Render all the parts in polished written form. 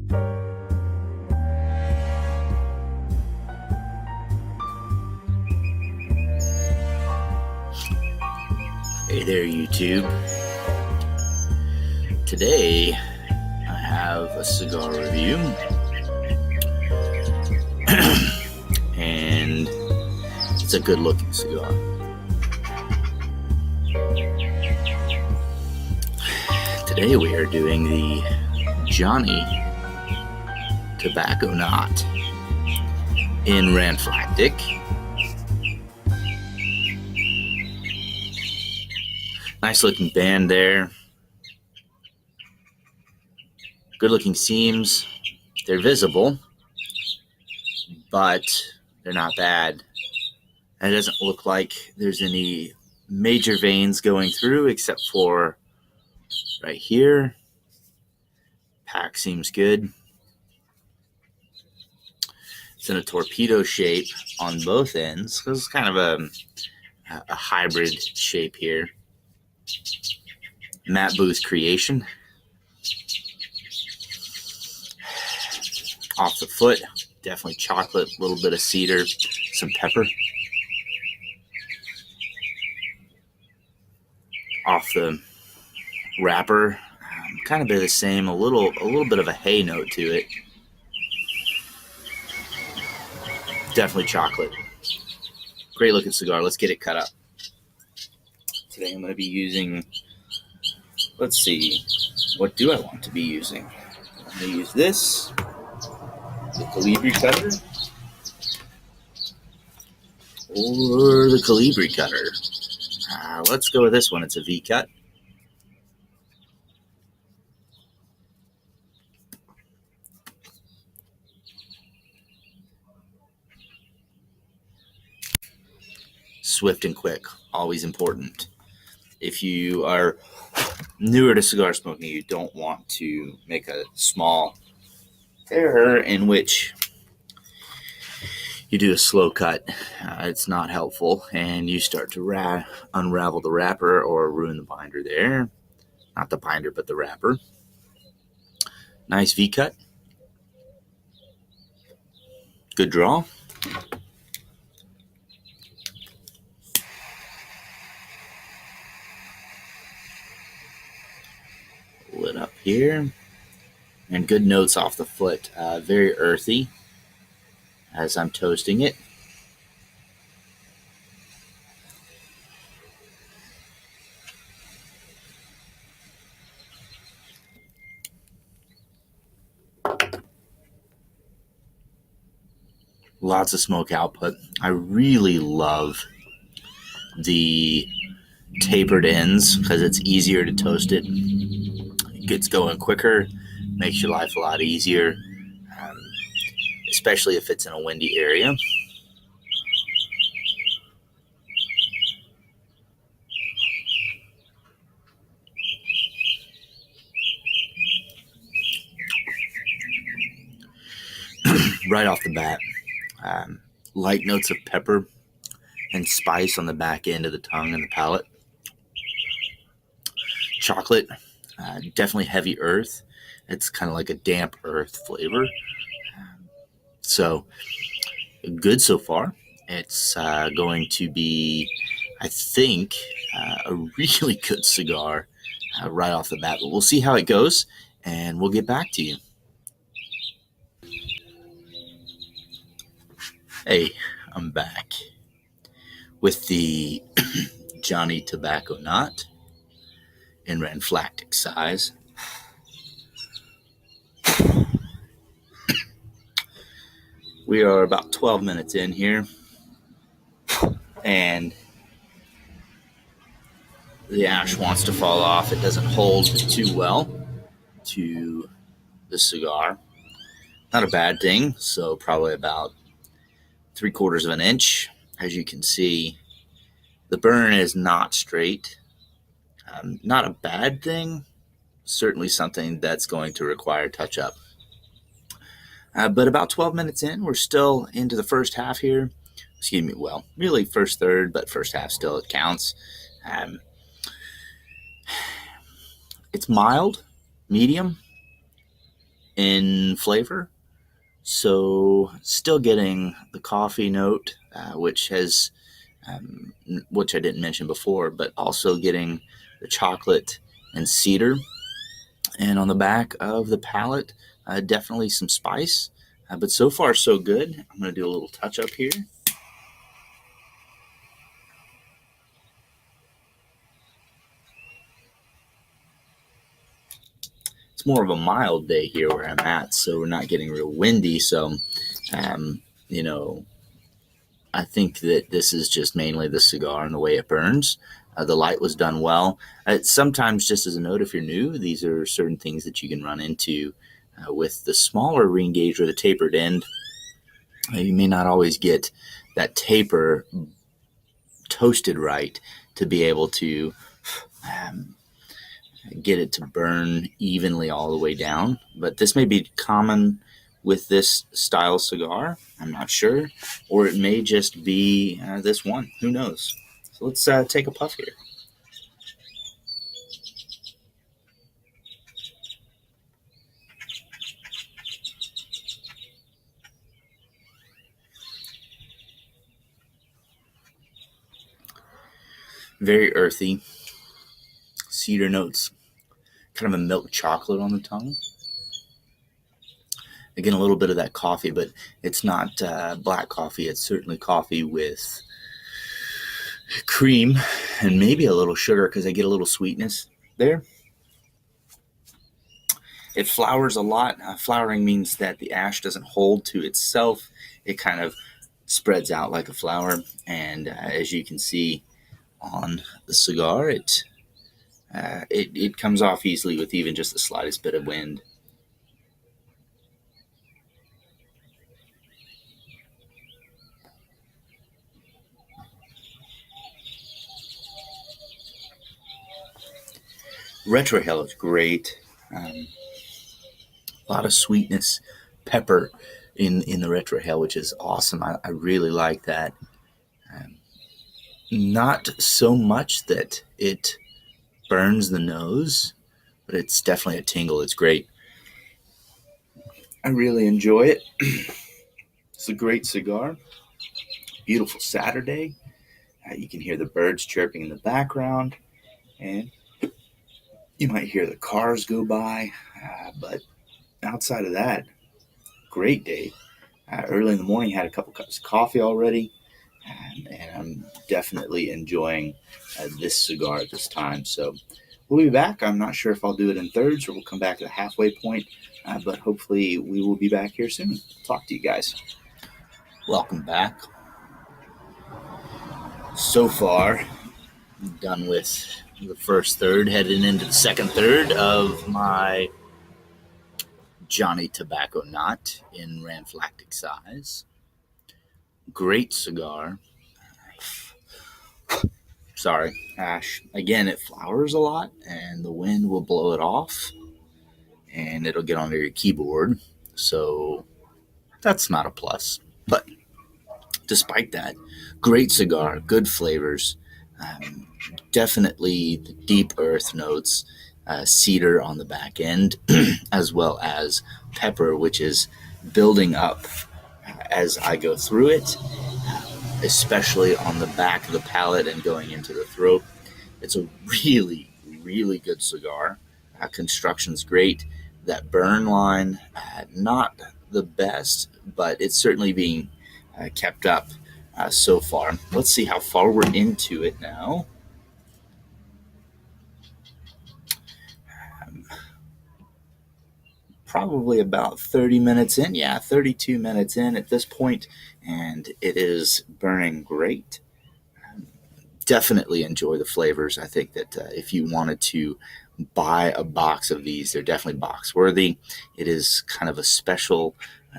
Hey there, YouTube. Today, I have a cigar review, and it's a good-looking cigar. Today, we are doing the Johnny TobaccoNaut in Ranflactic. Nice looking band there. Good looking seams. They're visible, but they're not bad. And it doesn't look like there's any major veins going through except for right here. Pack seems good. It's in a torpedo shape on both ends. So it's kind of a hybrid shape here. Matt Booth creation. Off the foot, definitely chocolate, a little bit of cedar, some pepper. Off the wrapper, kind of bit of the same, a little bit of a hay note to it. Definitely chocolate. Great looking cigar. Let's get it cut up. Today I'm going to be using, let's see, what do I want to be using? I'm going to use this, the Calibri cutter, or the Calibri cutter. Let's go with this one. It's a V-cut. Swift and quick, always important. If you are newer to cigar smoking, you don't want to make a small error in which you do a slow cut. It's not helpful, and you start to unravel the wrapper or ruin the binder there. Not the binder, but the wrapper. Nice V-cut. Good draw. Lit up here. And good notes off the foot. Very earthy as I'm toasting it. Lots of smoke output. I really love the tapered ends because it's easier to toast it. It gets going quicker, makes your life a lot easier, especially if it's in a windy area. Right off the bat, light notes of pepper and spice on the back end of the tongue and the palate. Chocolate, definitely heavy earth. It's kind of like a damp earth flavor. So good so far. It's going to be, I think, a really good cigar right off the bat. But we'll see how it goes, and we'll get back to you. Hey, I'm back with the Johnny TobaccoNaut in Ranflactic size. We are about 12 minutes in here, and the ash wants to fall off. It doesn't hold too well to the cigar. Not a bad thing, so probably about 3/4 of an inch. As you can see, the burn is not straight. Not a bad thing, certainly something that's going to require touch up. But about 12 minutes in, we're still into the first half here. Excuse me, well, really first third, but first half still it counts. It's mild, medium. in flavor. So still getting the coffee note, which I didn't mention before, but also getting the chocolate and cedar. And on the back of the palate, definitely some spice. But so far, so good. I'm going to do a little touch up here. It's more of a mild day here where I'm at, so we're not getting real windy. So, um, you know, I think that this is just mainly the cigar and the way it burns. The light was done well. Sometimes, just as a note, if you're new, these are certain things that you can run into with the smaller ring gauge or the tapered end. You may not always get that taper toasted right to be able to um, get it to burn evenly all the way down. But this may be common with this style cigar. I'm not sure. Or it may just be this one. Who knows? So let's take a puff here. Very earthy. Cedar notes. Kind of a milk chocolate on the tongue. Again, a little bit of that coffee, but it's not black coffee. It's certainly coffee with cream and maybe a little sugar because I get a little sweetness there. It flowers a lot. Flowering means that the ash doesn't hold to itself. It kind of spreads out like a flower. And as you can see on the cigar, it comes off easily with even just the slightest bit of wind. Retrohale is great. A lot of sweetness, pepper in the retrohale, which is awesome. I really like that. Um, Not so much that it burns the nose, but it's definitely a tingle. It's great. I really enjoy it. It's a great cigar. Beautiful Saturday. You can hear the birds chirping in the background, and you might hear the cars go by. But outside of that, great day. Early in the morning, had a couple cups of coffee already, and I'm definitely enjoying this cigar at this time. So we'll be back. I'm not sure if I'll do it in thirds or we'll come back to the halfway point, but hopefully we will be back here soon. Talk to you guys. Welcome back. So far, I'm done with the first third, heading into the second third of my Johnny TobaccoNaut in Ranflactic size. Great cigar. Sorry, ash. Again, it flowers a lot, and the wind will blow it off, and it'll get onto your keyboard. So that's not a plus. But despite that, great cigar, good flavors. Um, Definitely the deep earth notes, cedar on the back end, as well as pepper, which is building up as I go through it, especially on the back of the palate and going into the throat. It's a really, really good cigar. Construction's great. That burn line, not the best, but it's certainly being kept up so far. Let's see how far we're into it now. Probably about 30 minutes in. Yeah, 32 minutes in at this point, and it is burning great. Definitely enjoy the flavors. I think that if you wanted to buy a box of these, they're definitely box worthy. It is kind of a special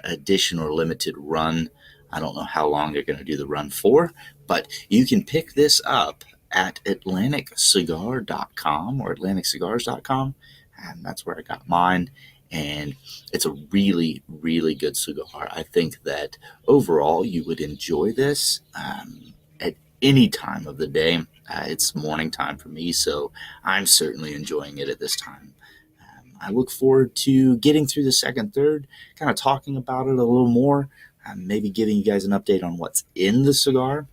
edition or limited run. I don't know how long they're going to do the run for, but you can pick this up at AtlanticCigar.com or AtlanticCigars.com, and that's where I got mine. And it's a really, really good cigar. I think that overall you would enjoy this at any time of the day. It's morning time for me, so I'm certainly enjoying it at this time. I look forward to getting through the second, third, kind of talking about it a little more, maybe giving you guys an update on what's in the cigar.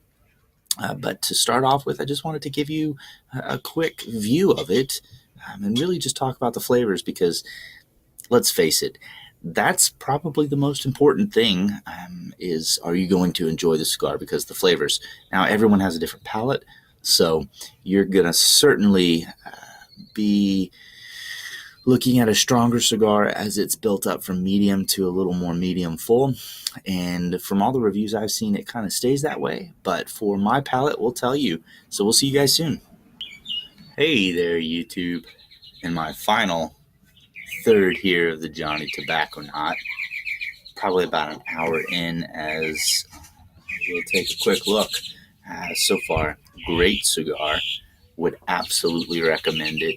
But to start off with, I just wanted to give you a quick view of it, and really just talk about the flavors, because let's face it, that's probably the most important thing, is, are you going to enjoy the cigar? Because the flavors, now everyone has a different palate, so you're going to certainly be looking at a stronger cigar as it's built up from medium to a little more medium full. And from all the reviews I've seen, it kind of stays that way. But for my palate, we'll tell you. So we'll see you guys soon. Hey there, YouTube. In my final third here of the Johnny TobaccoNaut, probably about an hour in, as we'll take a quick look. So far, great cigar. Would absolutely recommend it.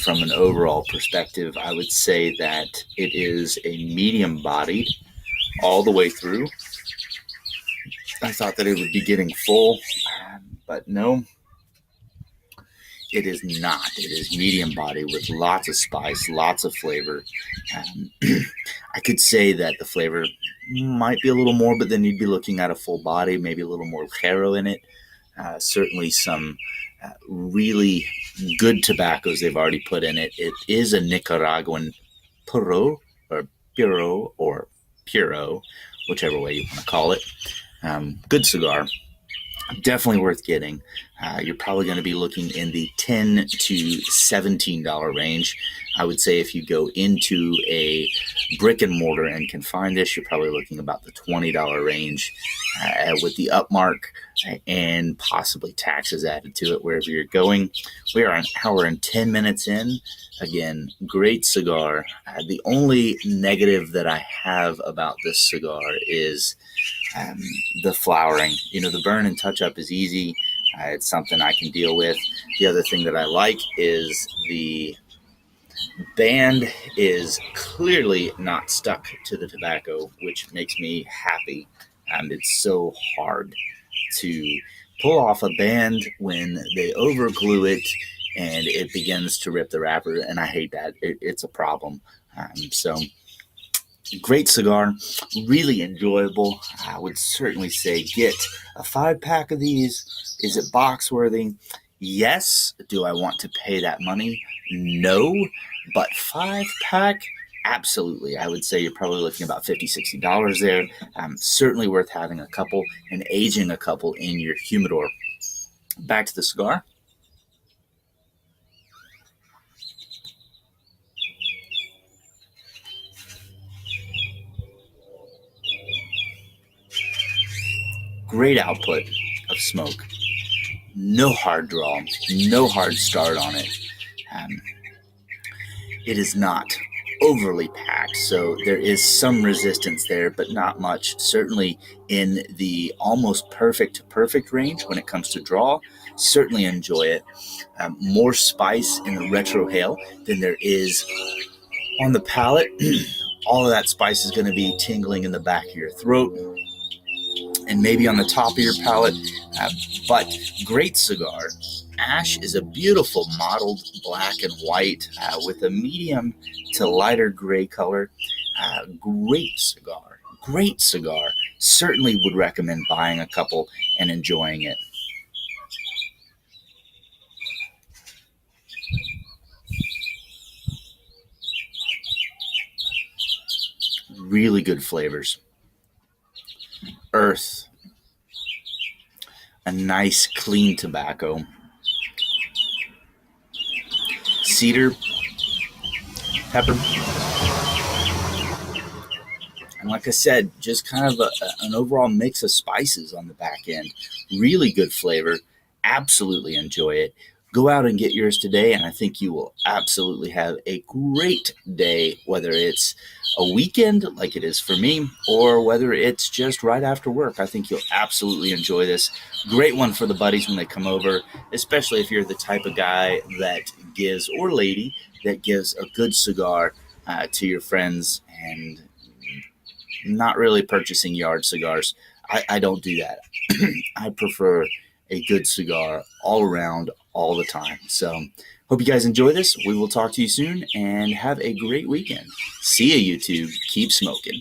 From an overall perspective, I would say that it is a medium bodied all the way through. I thought that it would be getting full, but no, it is not. It is medium bodied with lots of spice, lots of flavor. I could say that the flavor might be a little more, but then you'd be looking at a full body, maybe a little more ligero in it. Certainly some really good tobaccos they've already put in it. It is a Nicaraguan puro or puro, whichever way you want to call it. Good cigar. Definitely worth getting. You're probably going to be looking in the $10 to $17 range. I would say if you go into a brick and mortar and can find this, you're probably looking about the $20 range, with the upmark and possibly taxes added to it wherever you're going. We are an hour and 10 minutes in. Again, great cigar. The only negative that I have about this cigar is the flowering. The burn and touch up is easy. It's something I can deal with. The other thing that I like is the band is clearly not stuck to the tobacco, which makes me happy. It's so hard to pull off a band when they overglue it and it begins to rip the wrapper, and I hate that. It's a problem. So great cigar, really enjoyable. I would certainly say get a 5-pack of these. Is it box worthy? Yes. Do I want to pay that money? No. But 5-pack, absolutely. I would say you're probably looking about $50, $60 there. Certainly worth having a couple and aging a couple in your humidor. Back to the cigar. Great output of smoke. No hard draw, no hard start on it. It is not overly packed, so there is some resistance there, but not much. Certainly in the almost perfect range when it comes to draw. Certainly enjoy it. More spice in the retrohale than there is on the palate. All of that spice is going to be tingling in the back of your throat and maybe on the top of your palate, but great cigar. Ash is a beautiful mottled black and white with a medium to lighter gray color. Great cigar. Certainly would recommend buying a couple and enjoying it. Really good flavors. Earth. A nice clean tobacco. Cedar, pepper, and like I said, just kind of an overall mix of spices on the back end. Really good flavor. Absolutely enjoy it. Go out and get yours today, and I think you will absolutely have a great day, whether it's a weekend like it is for me, or whether it's just right after work. I think you'll absolutely enjoy this. Great one for the buddies when they come over, especially if you're the type of guy that gives, or lady, that gives a good cigar to your friends and not really purchasing yard cigars. I don't do that. I prefer a good cigar all around, all the time. So Hope you guys enjoy this. We will talk to you soon and have a great weekend. See ya, YouTube. Keep smoking.